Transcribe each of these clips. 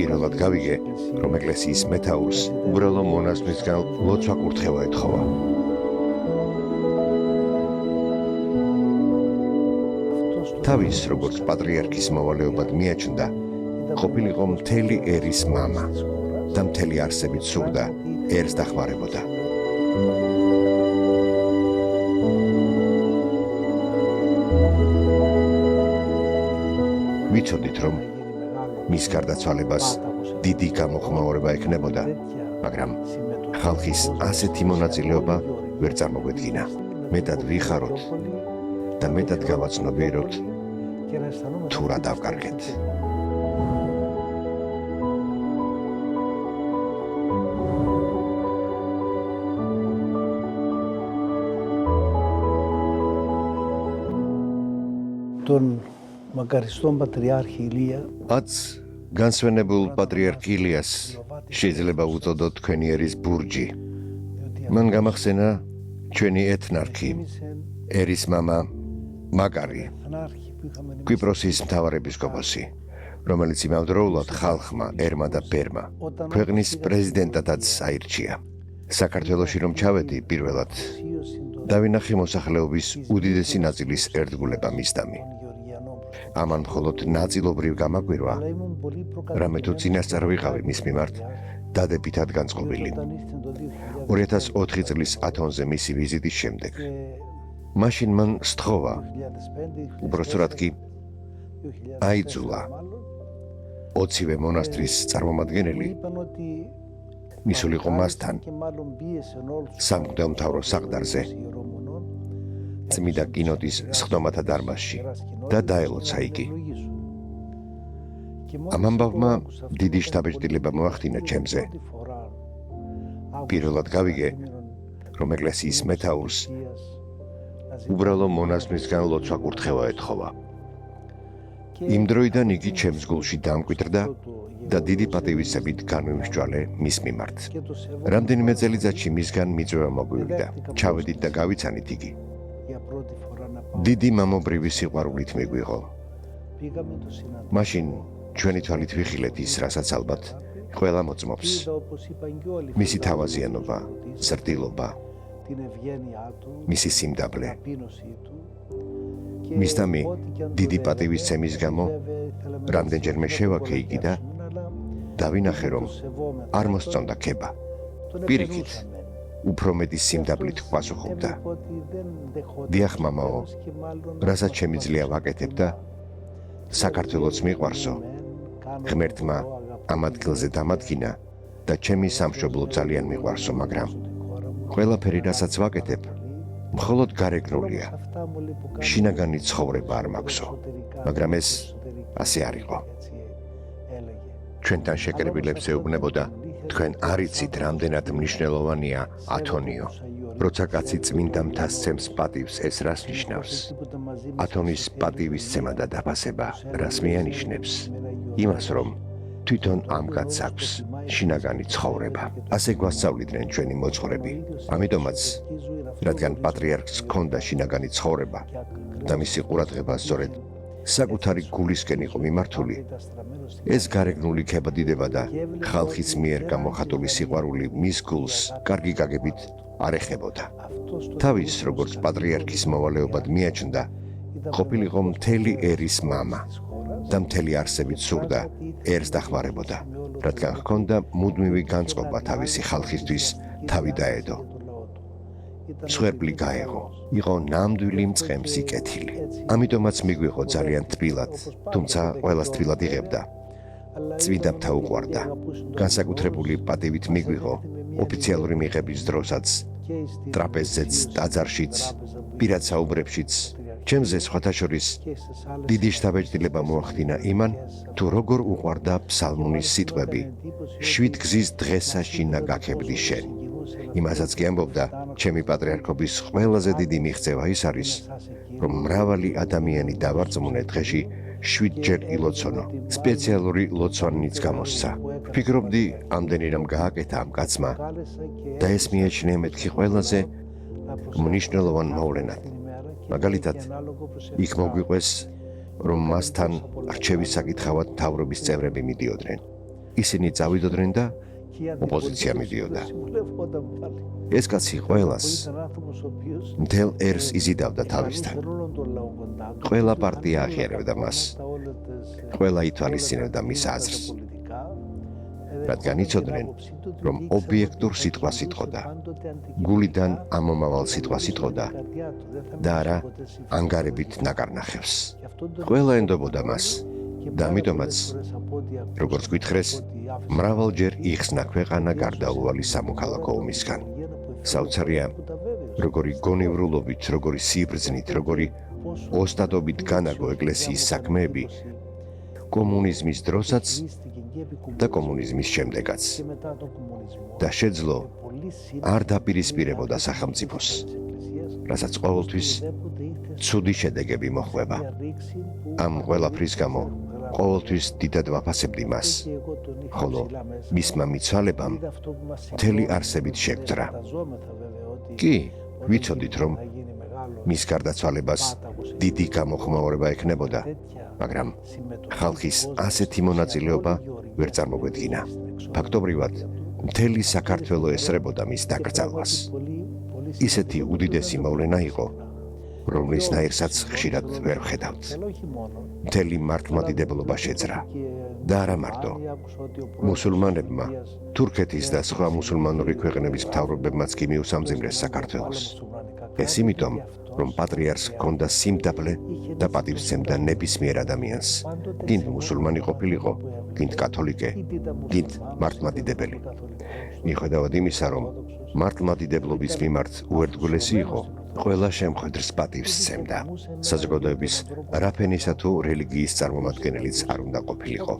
პირველად გავიგე, რომ ეკლესიის მეთაურს უბრალო მონაზვნისგან ლოცვა კურთხევა ეთხოვა. თავის როგორც პატრიარქის მოვალეობად მიაჩნდა, ყოფილიყო მთელი ერის მამა და მთელი არსებით სურდა ერს დახმარებოდა. ვიცოდით, რომ მის გარდაცვალებას დიდი გამოხმაურება ექნებოდა, მაგრამ ხალხის ასეთი მონაწილეობა ვერ წარმოგვედგინა. მეტად ვიხაროთ და მეტად გავაცნობიეროთ თუ რა დავკარგეთ. მაგარისტონ პატრიარქი ილია განსვენებულ პატრიარქ ილიას შეიძლება უწოდოთ თქვენი ერის ბურჯი. მან გამახსენა ჩვენი ეთნარქი, ერის მამა მაგარი, კვიპროსის მთავარეპისკოპოსი, რომელიც იმავდროულად ხალხმა, ერმა და ბერმა ქვეყნის პრეზიდენტადაც აირჩია. საქართველოში რომ ჩავედი პირველად, დავინახე მოსახლეობის უდიდესი ნაწილის ერთგულება მისდამი. ამან მხოლოდ ნაწილობრივ გამაკვირვა, რამე თუ წინასწარ ვიყავი მის მიმართ დადებითად განწყობილი. 2004 წლის ათონზე მისი ვიზიტის შემდეგ. მაშინ მან სთხოვა, უბრალოდ კი აიძულა 20-ვე მონასტრის წარმომადგენელი მისულიყო მასთან სამღვდელმთავრო საყდარზე წმიდა კინოდის სხდომათა დარბაზში და დაელოცა იგი. ამ ამბავმა დიდი შთაბეჭდილება მოახდინა ჩემზე. პირველად გავიგე, რომ ეკლესიის მეთაურს უბრალო მონაზვნისგან ლოცვა კურთხევა ეთხოვა. იმ დროიდან იგი ჩემს გულში დამკვიდრდა და დიდი პატივისცემით განვიმსჯვალე მის მიმართ. რამდენიმე წელიწადში მისგან მიწვევა მოგვივიდა. ჩავედით და გავიცანით იგი. დიდი მამობრივი სიყვარულით მიგვიღო. მაშინ ჩვენი თვალით ვიხილეთ ის, რასაც ალბათ ყველა მოწმობს. მისი თავაზიანობა, ზრდილობა, მისი სიმდაბლე. მისდამი დიდი პატივისცემის გამო რამდენჯერმე შევაქე იგი და დავინახე, რომ არ მოსწონდა ქება. პირიქით, უფრო მეტი სიმდაბლით გვპასუხობდა. დიახ, მამაო, რასაც შემიძლია ვაკეთებ და საქართველოც მიყვარსო. ღმერთმა ამ ადგილზე დამადგინა და ჩემი სამშობლო ძალიან მიყვარსო, მაგრამ ყველაფერი, რასაც ვაკეთებ, მხოლოდ გარეგნულია. შინაგანი ცხოვრება არ მაქვსო, მაგრამ ეს ასე არ იყო. ჩვენთან შეკრებილებს ეუბნებოდა, თქვენ არ იცით, რამდენად მნიშვნელოვანია ათონიო. როცა კაცი წმინდა მთასცემს პატივს, ეს რას ნიშნავს? ათონის პატივისცემა და დაფასება რას მიანიშნებს? იმას, რომ თვითონ ამ კაცს აქვს შინაგანი ცხოვრება. ასე გვასწავლიდნენ ჩვენი მოძღვრები. ამიტომაც, რადგან პატრიარქს ჰქონდა შინაგანი ცხოვრება და მისი ყურადღება სწორედ საკუთარი გულისკენ იყო მიმართული, ეს გარეგნული ქებადიდება და ხალხის მიერ გამოხატული სიყვარული მის გულს კარგი გაგებით არ ეხებოდა. თავის როგორც პატრიარქის მოვალეობად მიაჩნდა, ყოფილიყო მთელი ერის მამა და მთელი არსებით სურდა ერს დახმარებოდა, რადგან ჰქონდა მუდმივი განწყობა თავისი ხალხისთვის თავი დაედო. მსხვერპლი გაეღო, იყო ნამდვილი მწყემსი კეთილი. ამიტომაც მიგვიღო ძალიან თბილად, თუმცა ყველას თბილად იღებდა. წმინდამთა უყვარდა, განსაკუთრებული პატივით მიგვიღო ოფიციალური მიღების დროსაც, ტრაპეზზეც, ტაძარშიც, პირად საუბრებშიც. ჩემზე სხვათა შორის დიდი შთაბეჭდილება მოახდინა იმან, თუ როგორ უყვარდა ფსალმუნის სიტყვები, 7 გზის დღესა შინა გაქებდი შენ. იმასაც კი ამბობდა, ჩემი პატრიარქობის ყველაზე დიდი მიღწევა ის არის, რომ მრავალი ადამიანი დავარწმუნე დღეში 7-ჯერ ილოცონო, სპეციალური ლოცვანიც გამოსცა. ვფიქრობდი, ამდენი რამ გააკეთა ამ კაცმა და ეს მიაჩნია მეთქი ყველაზე მნიშვნელოვან მოვლენად. მაგალითად, იქ მოგვიყვეს, რომ მასთან რჩევის საკითხავად მთავრობის წევრები მიდიოდნენ. ისინი წავიდოდნენ და ოპოზიცია მიდიოდა. ეს კაცი ყველას მთელ ერს იზიდავდა თავისთან. ყველა პარტია აღიარებდა მას. ყველა ითვალისწინებდა მის აზრს. რადგან იცოდნენ, რომ ობიექტურ სიტყვას იტყოდა, გულიდან ამომავალ სიტყვას იტყოდა და არა ანგარებით ნაკარნახებს. ყველა ენდობოდა მას და ამიტომაც, როგორც გითხრეს, მრავალჯერ იხსნა ქვეყანა გარდაუვალი სამოქალაქო ომისგან. საოცარია, როგორი გონივრულობით, როგორი სიბრძნით, როგორი ოსტატობით განაგო ეკლესიის საქმეები კომუნიზმის დროსაც და კომუნიზმის შემდეგაც და შეძლო არ დაპირისპირებოდა სახელმწიფოს, რასაც ყოველთვის ცუდი შედეგები მოჰყვება. ამ ყველაფრის გამო ყოველთვის დიდად ვაფასებდი მას, ხოლო მისმა მიცვალებამ მთელი არსებით შეგვძრა. კი, ვიცოდით, რომ მის გარდაცვალებას დიდი გამოხმაურება ექნებოდა, მაგრამ ხალხის ასეთი მონაწილეობა ვერ წარმოგვედგინა. ფაქტობრივად, მთელი საქართველო ესწრებოდა მის დაკრძალვას. ისეთი უდიდესი მოვლენა იყო, რომლისნაირსაც ხშირად ვერ ვხედავთ. მთელი მართლმადიდებლობა შეძრა და არა მარტო. მუსულმანებმა, თურქეთის და სხვა მუსულმანური ქვეყნების მთავრობებმაც კი მიუსამძიმრეს საქართველოს. ეს იმიტომ, რომ პატრიარქს ჰქონდა სიმდაბლე და პატივსცემდა ნებისმიერ ადამიანს, გინდ მუსულმანი ყოფილიყო, გინდ კათოლიკე, გინდ მართლმადიდებელი. მიუხედავად იმისა, რომ მართლმადიდებლობის მიმართ უერთგულესი იყო, ყველა შემხედრს პატივსცემდა. საზოგადოების რაფენისა თუ რელიგიის წარმომადგენელიც არ უნდა ყოფილიყო.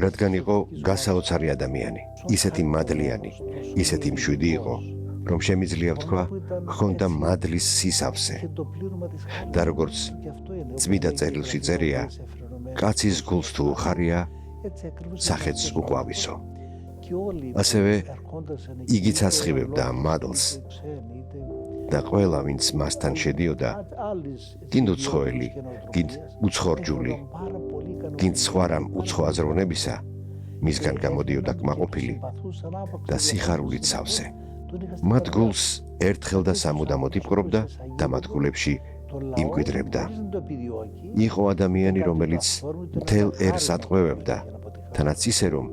რადგან იყო გასაოცარი ადამიანი, ისეთი მადლიანი, ისეთი მშვიდი იყო, რომ შემიძლია ვთქვა, ჰქონდა მადლის სისავსე. და როგორც წმიდა წერილში წერია, კაცის გულს თუ უხარია, სახეც უყვავისო. ასევე იგიც ასხივებდა ამ მადლს და ყველა, ვინც მასთან შედიოდა, გინდ უცხოელი, გინდ უცხორჯული, გინდ სხვა რამ უცხო აზროვნებისა, მისგან გამოდიოდა კმაყოფილი და სიხარულით სავსე. მათ გულს ერთხელ და სამუდამოდ იპყრობდა და მათ გულებში იმკვიდრებდა. იყო ადამიანი, რომელიც მთელ ერს ატყვევებდა, თანაც ისე, რომ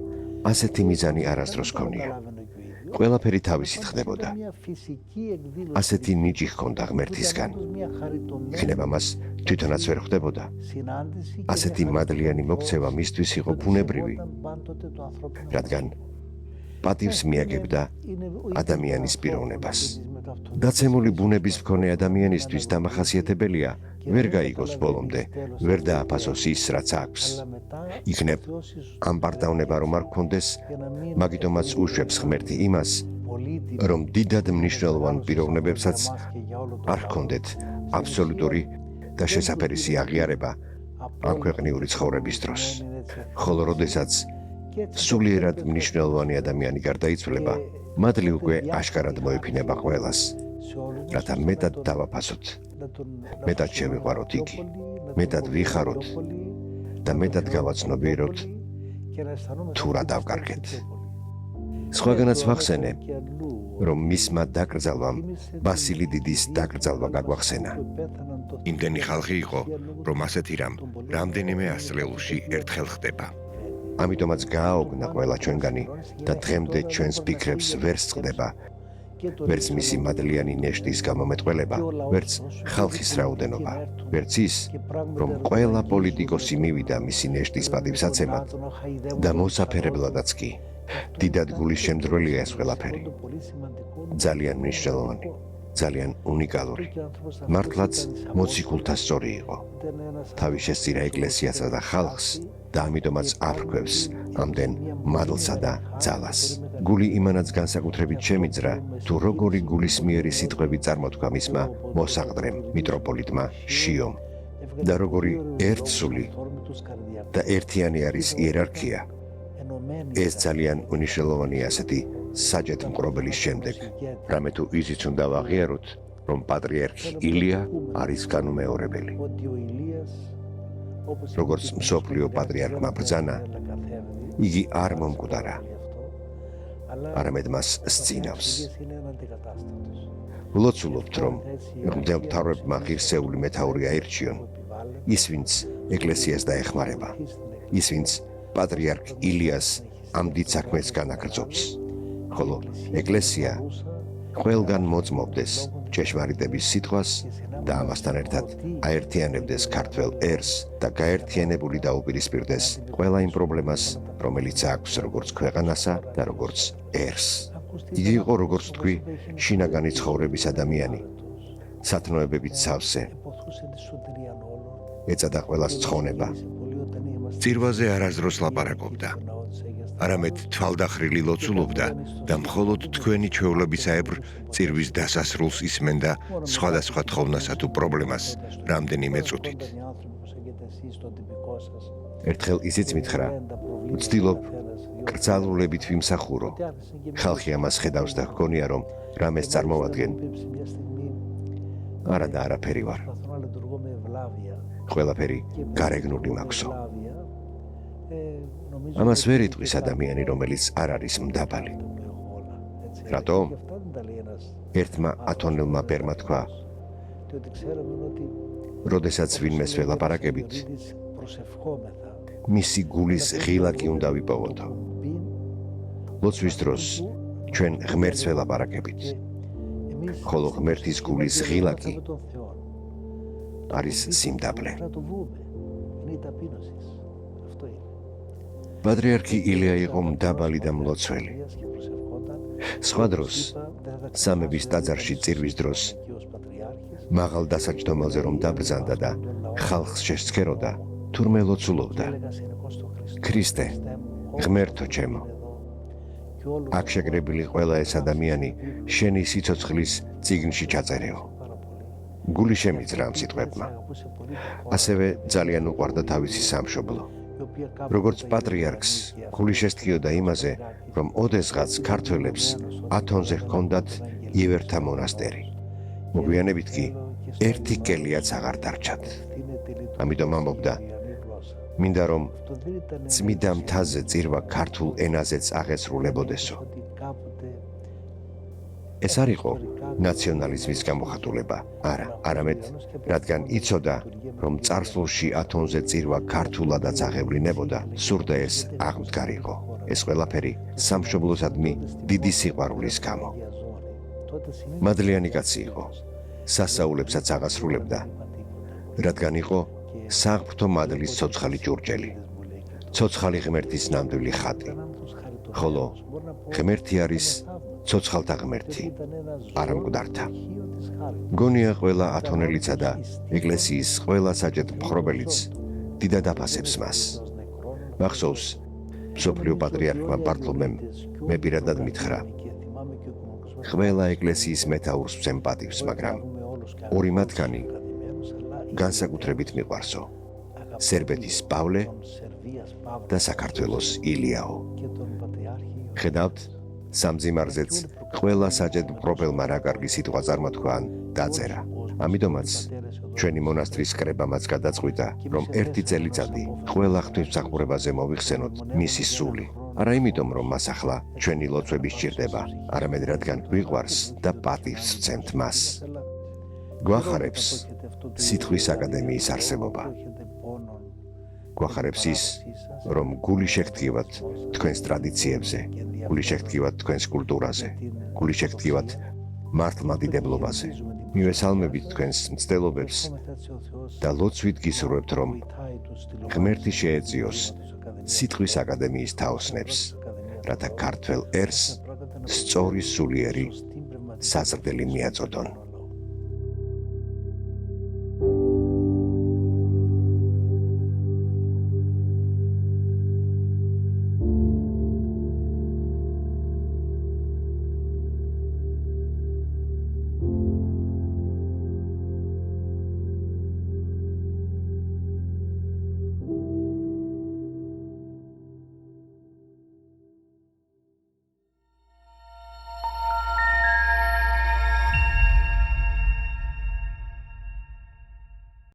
ასეთი მიზანი არასდროს ჰქონია. ყველაფერი თავისით ხდებოდა. ასეთი ნიჭი ჰქონდა ღმერთისგან. იქნება მას თვითონაც ვერ ხვდებოდა. ასეთი მადლიანი მოქცევა მისთვის იყო ბუნებრივი, რადგან პატივს მიაგებდა ადამიანის პიროვნებას. დაცემული ბუნების მქონე ადამიანისთვის დამახასიათებელია ვერ გაიგოს ბოლომდე, ვერ დააფასოს ის, რაც აქვს. იქნებ ამ პარტავნება რომ არ გქონდეს, მაგიტომაც უშვებს ღმერთი იმას, რომ დიდად მნიშვნელოვან პიროვნებებსაც არ ჰქონდეთ აბსოლუტური და შესაფერისი აღიარება ამ ქვეყნიური ცხოვრების დროს. ხოლო როდესაც სულიერად მნიშვნელოვანი ადამიანი გარდაიცვლება, მადლი უკვე აშკარად მოეფინება ყველას, რათა მეტად დავაფასოთ, მეტად შევიყვაროთ იგი, მეტად ვიხაროთ და მეტად გავაცნობიეროთ თუ რა დავკარგეთ. სხვაგანაც ვახსენე, რომ მისმა დაკრძალვამ ბასილი დიდის დაკრძალვა გაგვახსენა. იმდენი ხალხი იყო, რომ ასეთი რამ რამდენიმე ასწლეულში ერთხელ ხდება. ამიტომაც გააოგნა ყველა ჩვენგანი და დღემდე ჩვენს ფიქრებს ვერ სწყდება, ვერც მისი მადლიანი ნეშტის გამომეტყველება, ვერც ხალხის რაოდენობა, ვერც ის, რომ ყველა პოლიტიკოსი მივიდა მისი ნეშტის პატივსაცემად და მოსაფერებლადაც კი. დიდად გულის შემძრველია ეს ყველაფერი. ძალიან მნიშვნელოვანი, ძალიან უნიკალური. მართლაც მოციქულთა სწორი იყო. თავი შესწირა ეკლესიასა და ხალხს და ამიტომაც აფრქვევს ამდენ მადლსა და ძალას. გული იმანაც განსაკუთრებით შემიძრა, თუ როგორი გულისმიერი სიტყვები წარმოთქვა მისმა მოსაყდრემ მიტროპოლიტმა შიომ და როგორი ერთსული და ერთიანი არის იერარქია. ეს ძალიან უნიშნელოვანია ასეთი საჯეთ მყრობელის შემდეგ, რამე თუ ისიც უნდა ვაღიაროთ, რომ პატრიარქი ილია არის განუმეორებელი. როგორც მსოფლიო პატრიარქმა ბრძანა, იგი არ მომკვდარა, არამედ მას სწინავს. ვლოცულობთ, რომ მღვდელმთავრებმა ღირსეული მეთაური აირჩიონ, ის, ვინც ეკლესიას დაეხმარება, ის, ვინც პატრიარქ ილიას ამ დიდ საქმეს განაგრძობს, ხოლო ეკლესია ყველგან მოწმობდეს ჭეშმარიტების სიტყვას და ამასთან ერთად აერთიანებდეს ქართველ ერს და გაერთიანებული დაუპირისპირდეს ყველა იმ პრობლემას, რომელიც აქვს როგორც ქვეყანასა და როგორც ერს. იგი იყო, როგორც თქვი, შინაგანი ცხოვრების ადამიანი, სათნოებებით სავსე, ეწადა ყველას ცხონება. წირვაზე არასდროს ლაპარაკობდა, არამედ თვალდახრილი ლოცულობდა და მხოლოდ თქვენი ჩვეულებისაებრ წირვის დასასრულს ისმენდა სხვადასხვა თხოვნასა თუ პრობლემას რამდენიმე წუთით. ერთხელ ისიც მითხრა, ვცდილობ კრძალულებით ვიმსახურო. ხალხი ამას ხედავს და ჰგონია, რომ რამეს წარმოვადგენ. არა და არაფერი ვარ. ყველაფერი გარეგნული მაქვსო. ამას ვერ იტყვის ადამიანი, რომელიც არ არის მდაბალი. რატომ? ერთმა ათონელმა ბერმა თქვა, როდესაც ვინმეს ველაპარაკებით, მისი გულის ღილაკი უნდა ვიპოვოდო. ლოცვის დროს ჩვენ ღმერთს ველაპარაკებით, ხოლო ღმერთის გულის ღილაკი არის სიმდაბლე. პატრიარქი ილია იყო მდაბალი და მლოცველი. სხვა დროს, სამების ტაძარში წირვის დროს, მაღალ დასაჯდომელზე რომ დაბრძანდა და ხალხს შესცქეროდა, თურმე ლოცულობდა. ქრისტე, ღმერთო ჩემო, აქ შეკრებილი ყველა ეს ადამიანი შენი სიცოცხლის წიგნში ჩაწერეო. გული შემიძლრა ამ სიტყვებმა. ასევე ძალიან უყვარდა თავისი სამშობლო. როგორც პატრიარქს, გული შესთქიოდა იმაზე, რომ ოდესღაც ქართველებს ათონზე ჰქონდათ ივერთა მონასტერი. მოგვიანებით კი ერთი კელიაც აღარ დარჩათ. ამიტომ ამბობდა, მინდა რომ წმიდა მთაზე წირვა ქართულ ენაზეც აღესრულებოდესო. ეს არ იყო ნაციონალიზმის გამოხატულება, არა, არამედ რადგან იცოდა, რომ წარსულში ათონზე წირვა ქართულადაც აღევლინებოდა, სურდა ეს აღმდგარიყო. ეს ყველაფერი სამშობლოსადმი დიდი სიყვარულის გამო. მადლიანი კაცი იყო, სასაულებსაც აღასრულებდა, რადგან იყო საღვთო მადლის ცოცხალი ჭურჭელი, ცოცხალი ღმერთის ნამდვილი ხატი, ხოლო ღმერთი არის ცოცხალთა ღმერთი, არა მკვდართა. გონია ყველა ათონელიცა და ეკლესიის ყველა საჭეთ მხრობელიც დიდად აფასებს მას. მახსოვს, მსოფლიო პატრიარქმა ბართლომემ მე პირადად მითხრა, ყველა ეკლესიის მეთაურს ვცემ პატივს, მაგრამ ორი მათგანი განსაკუთრებით მიყვარსო, სერბეთის პავლე და საქართველოს ილიაო. ხედავთ, სამძიმარზეც ყველა საჭედ მფრობელმა რა კარგი სიტყვა წარმოთქვა ან დაწერა. ამიტომაც ჩვენი მონასტრის კრებამაც გადაწყვიტა, რომ ერთი წელიწადი ყველა ღვთისმსახურებაზე მოვიხსენოთ მისი სული. არა იმიტომ, რომ მას ახლა ჩვენი ლოცვები სჭირდება, არამედ რადგან გვიყვარს და პატივს ვცემთ მას. გვახარებს სიტყვის აკადემიის არსებობა. გვახარებს ის, რომ გული შეგდგივათ თქვენს ტრადიციებზე, გული შეგდგივათ თქვენს კულტურაზე, გული შეგდგივათ მართლმადიდებლობაზე. მივესალმებით თქვენს მცდელობებს და ლოცვით გისურვებთ, რომ ღმერთი შეეწიოს სიტყვის აკადემიის თაოსნებს, რათა ქართველ ერს სწორი სულიერი საზრდელი მიაწოდონ.